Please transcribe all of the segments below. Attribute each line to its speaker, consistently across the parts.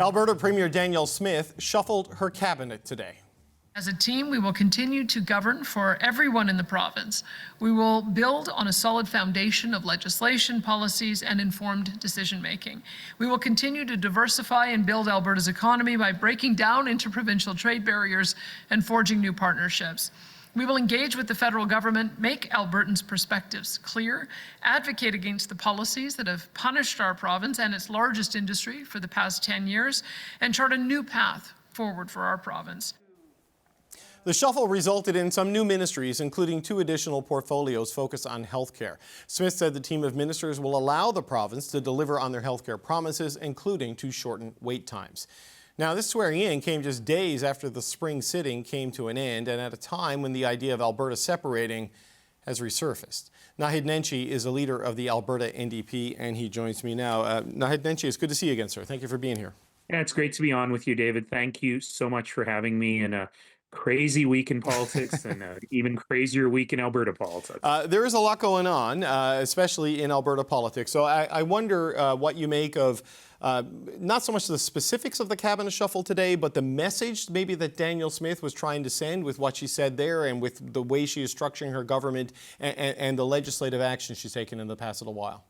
Speaker 1: Alberta Premier Danielle Smith shuffled her cabinet today.
Speaker 2: As a team, we will continue to govern for everyone in the province. We will build on a solid foundation of legislation, policies, and informed decision-making. We will continue to diversify and build Alberta's economy by breaking down interprovincial trade barriers and forging new partnerships. We will engage with the federal government, make Albertans' perspectives clear, advocate against the policies that have punished our province and its largest industry for the past 10 years, and chart a new path forward for our province.
Speaker 1: The shuffle resulted in some new ministries, including 2 additional portfolios focused on healthcare. Smith said the team of ministers will allow the province to deliver on their healthcare promises, including to shorten wait times. Now, this swearing in came just days after the spring sitting came to an end and at a time when the idea of Alberta separating has resurfaced. Naheed Nenshi is a leader of the Alberta NDP, and he joins me now. Naheed Nenshi, it's good to see you again, sir. Thank you for being here.
Speaker 3: Yeah, it's great to be on with you, David. Thank you so much for having me in a crazy week in politics and an even crazier week in Alberta politics.
Speaker 1: There is a lot going on, especially in Alberta politics. So I wonder what you make of not so much the specifics of the cabinet shuffle today, but the message maybe that Danielle Smith was trying to send with what she said there and with the way she is structuring her government and the legislative action she's taken in the past little while.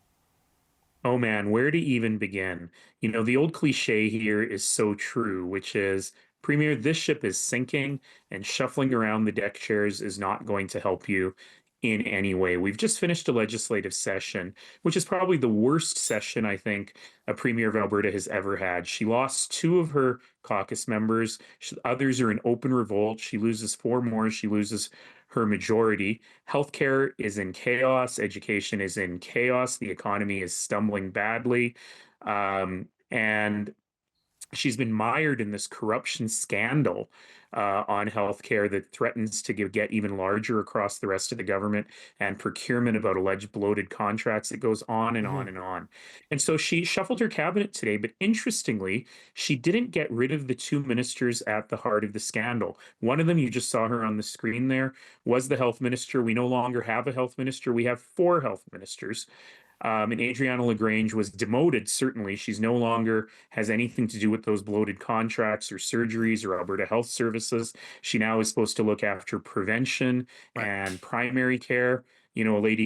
Speaker 3: Oh man, where to even begin? You know, the old cliche here is so true, which is, Premier, this ship is sinking, and shuffling around the deck chairs is not going to help you in any way. We've just finished a legislative session, which is probably the worst session I think a Premier of Alberta has ever had. She lost 2 of her caucus members. Others are in open revolt. She loses 4 more. She loses her majority. Healthcare is in chaos. Education is in chaos. The economy is stumbling badly. And she's been mired in this corruption scandal on healthcare that threatens to get even larger across the rest of the government, and procurement about alleged bloated contracts. It goes on and on and on. And so she shuffled her cabinet today, but interestingly, she didn't get rid of the 2 ministers at the heart of the scandal. One of them, you just saw her on the screen there, was the health minister. We no longer have a health minister. We have 4 health ministers. And Adriana LaGrange was demoted, certainly. She's no longer has anything to do with those bloated contracts or surgeries or Alberta Health Services. She now is supposed to look after prevention and primary care. You know, a lady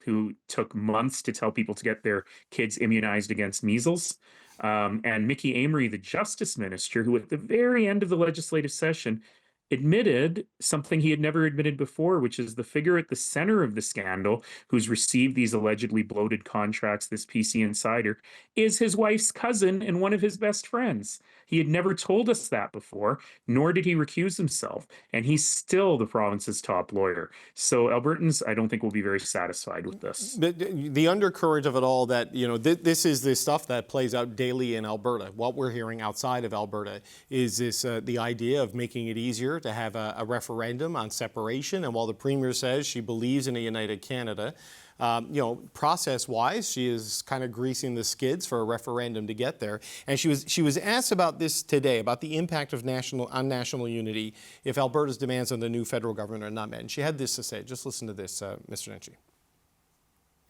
Speaker 3: who took months to tell people to get their kids immunized against measles. And Mickey Amory, the Justice Minister, who at the very end of the legislative session admitted something he had never admitted before, which is the figure at the center of the scandal, who's received these allegedly bloated contracts, this PC insider, is his wife's cousin and one of his best friends. He had never told us that before, nor did he recuse himself. And he's still the province's top lawyer. So Albertans, I don't think, will be very satisfied with this.
Speaker 1: The undercurrent of it all, that, you know, this is the stuff that plays out daily in Alberta. What we're hearing outside of Alberta is this the idea of making it easier to have a referendum on separation. And while the Premier says she believes in a united Canada, you know, process-wise, she is kind of greasing the skids for a referendum to get there. And she was asked about this today, about the impact of national unity if Alberta's demands on the new federal government are not met. And she had this to say. Just listen to this, Mr. Nenshi.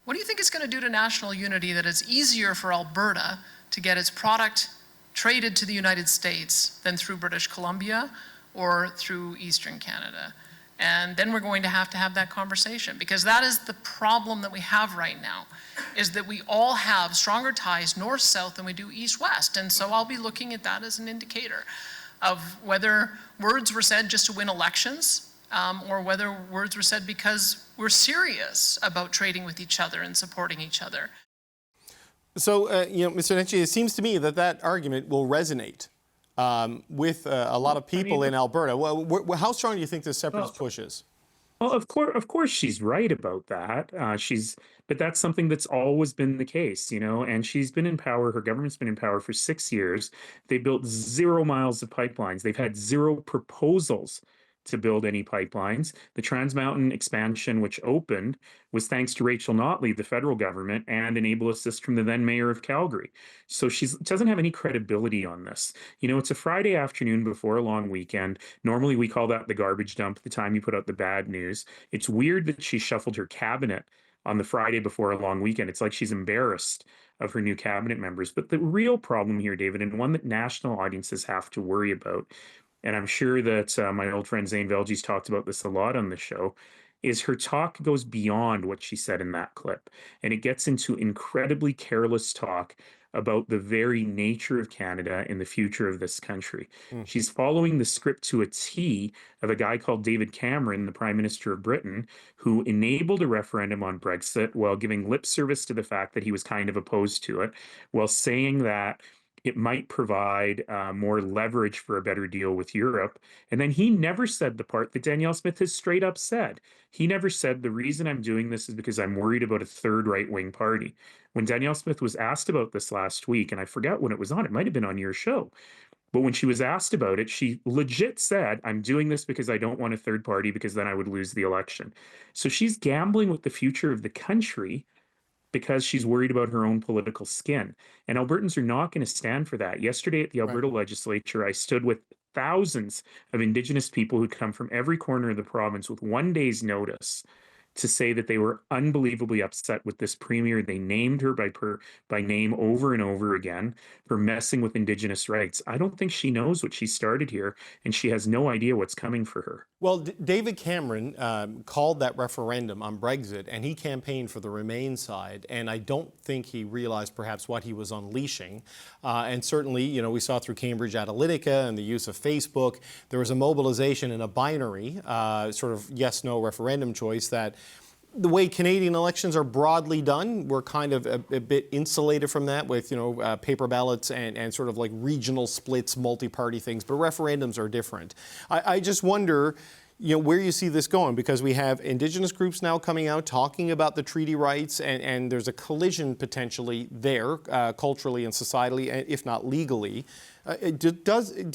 Speaker 2: What do you think it's going to do to national unity that it's easier for Alberta to get its product traded to the United States than through British Columbia or through Eastern Canada? And then we're going to have that conversation, because that is the problem that we have right now, is that we all have stronger ties north-south than we do east-west. And so I'll be looking at that as an indicator of whether words were said just to win elections, or whether words were said because we're serious about trading with each other and supporting each other.
Speaker 1: So, you know, Mr. Nenshi, it seems to me that argument will resonate with a lot of people in Alberta. Well, how strong do you think this separatist push is?
Speaker 3: Well, of course, she's right about that. But that's something that's always been the case, you know. And she's been in power. Her government's been in power for 6 years. They built 0 miles of pipelines. They've had 0 proposals to build any pipelines. The Trans Mountain expansion, which opened, was thanks to Rachel Notley, the federal government, and an able assist from the then mayor of Calgary. So she doesn't have any credibility on this. You know, it's a Friday afternoon before a long weekend. Normally we call that the garbage dump, the time you put out the bad news. It's weird that she shuffled her cabinet on the Friday before a long weekend. It's like she's embarrassed of her new cabinet members. But the real problem here, David, and one that national audiences have to worry about, and I'm sure that my old friend Zane Velji's talked about this a lot on the show, is her talk goes beyond what she said in that clip. And it gets into incredibly careless talk about the very nature of Canada and the future of this country. She's following the script to a T of a guy called David Cameron, the Prime Minister of Britain, who enabled a referendum on Brexit while giving lip service to the fact that he was kind of opposed to it, while saying that it might provide more leverage for a better deal with Europe. And then he never said the part that Danielle Smith has straight up said. He never said, the reason I'm doing this is because I'm worried about a third right-wing party. When Danielle Smith was asked about this last week, and I forget when it was on, it might have been on your show, but when she was asked about it, she legit said, I'm doing this because I don't want a third party because then I would lose the election. So she's gambling with the future of the country because she's worried about her own political skin. And Albertans are not going to stand for that. Yesterday at the Alberta legislature, I stood with thousands of Indigenous people who'd come from every corner of the province with one day's notice to say that they were unbelievably upset with this premier. They named her by name over and over again for messing with Indigenous rights. I don't think she knows what she started here, and she has no idea what's coming for her.
Speaker 1: Well, David Cameron called that referendum on Brexit, and he campaigned for the Remain side, and I don't think he realized perhaps what he was unleashing. And certainly, you know, we saw through Cambridge Analytica and the use of Facebook, there was a mobilization in a binary sort of yes-no referendum choice that the way Canadian elections are broadly done, we're kind of a bit insulated from that with, you know, paper ballots and sort of like regional splits, multi-party things, but referendums are different. I just wonder, you know, where you see this going, because we have Indigenous groups now coming out talking about the treaty rights, and there's a collision potentially there, culturally and societally, if not legally. Do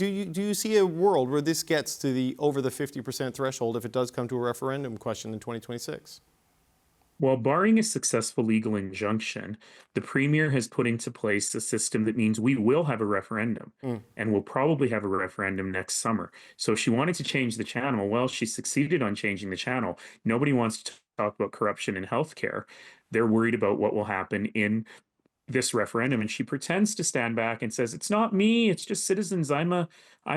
Speaker 1: you see a world where this gets to the over the 50% threshold if it does come to a referendum question in 2026?
Speaker 3: Well, barring a successful legal injunction, the Premier has put into place a system that means we will have a referendum, and we'll probably have a referendum next summer. So if she wanted to change the channel, well, she succeeded on changing the channel. Nobody wants to talk about corruption in healthcare. They're worried about what will happen in this referendum, and she pretends to stand back and says, it's not me, it's just citizens. I'm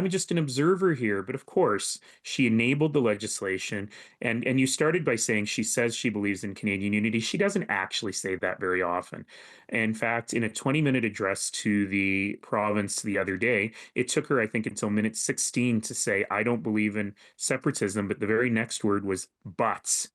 Speaker 3: just an observer here. But of course, she enabled the legislation, and you started by saying she says she believes in Canadian unity. She doesn't actually say that very often. In fact, in a 20-minute address to the province the other day, it took her, I think, until minute 16 to say, I don't believe in separatism, but the very next word was buts.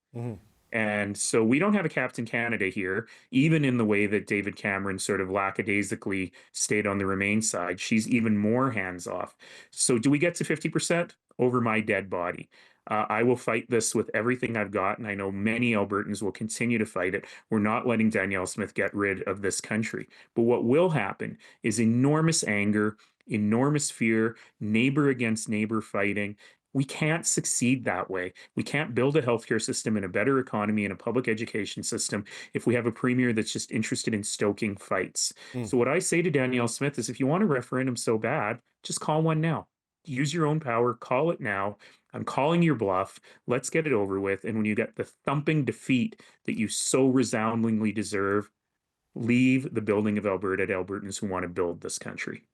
Speaker 3: And so we don't have a Captain Canada here, even in the way that David Cameron sort of lackadaisically stayed on the Remain side. She's even more hands-off. So do we get to 50%? Over my dead body. I will fight this with everything I've got, and I know many Albertans will continue to fight it. We're not letting Danielle Smith get rid of this country. But what will happen is enormous anger, enormous fear, neighbor against neighbor fighting. We can't succeed that way. We can't build a healthcare system and a better economy and a public education system if we have a premier that's just interested in stoking fights. So what I say to Danielle Smith is, if you want a referendum so bad, just call one now. Use your own power, call it now. I'm calling your bluff. Let's get it over with. And when you get the thumping defeat that you so resoundingly deserve, leave the building of Alberta to Albertans who want to build this country.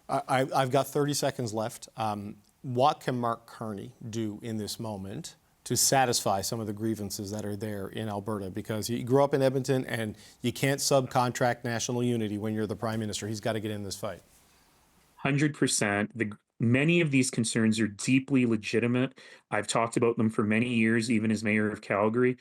Speaker 1: I've got 30 seconds left. What can Mark Carney do in this moment to satisfy some of the grievances that are there in Alberta? Because you grew up in Edmonton, and you can't subcontract national unity when you're the Prime Minister. He's got to get in this fight.
Speaker 3: 100%. Many of these concerns are deeply legitimate. I've talked about them for many years, even as mayor of Calgary.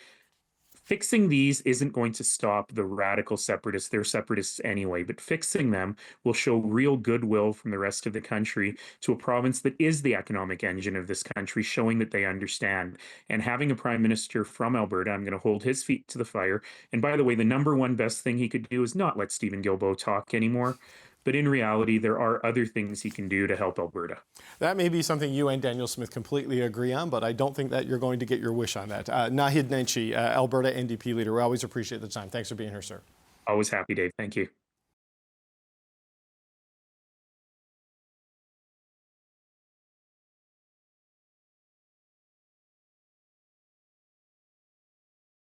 Speaker 3: Fixing these isn't going to stop the radical separatists. They're separatists anyway, but fixing them will show real goodwill from the rest of the country to a province that is the economic engine of this country, showing that they understand. And having a prime minister from Alberta, I'm going to hold his feet to the fire. And by the way, the number one best thing he could do is not let Stephen Guilbeault talk anymore. But in reality, there are other things he can do to help Alberta.
Speaker 1: That may be something you and Danielle Smith completely agree on, but I don't think that you're going to get your wish on that. Naheed Nenshi, Alberta NDP leader, we always appreciate the time. Thanks for being here, sir.
Speaker 3: Always happy, Dave. Thank you.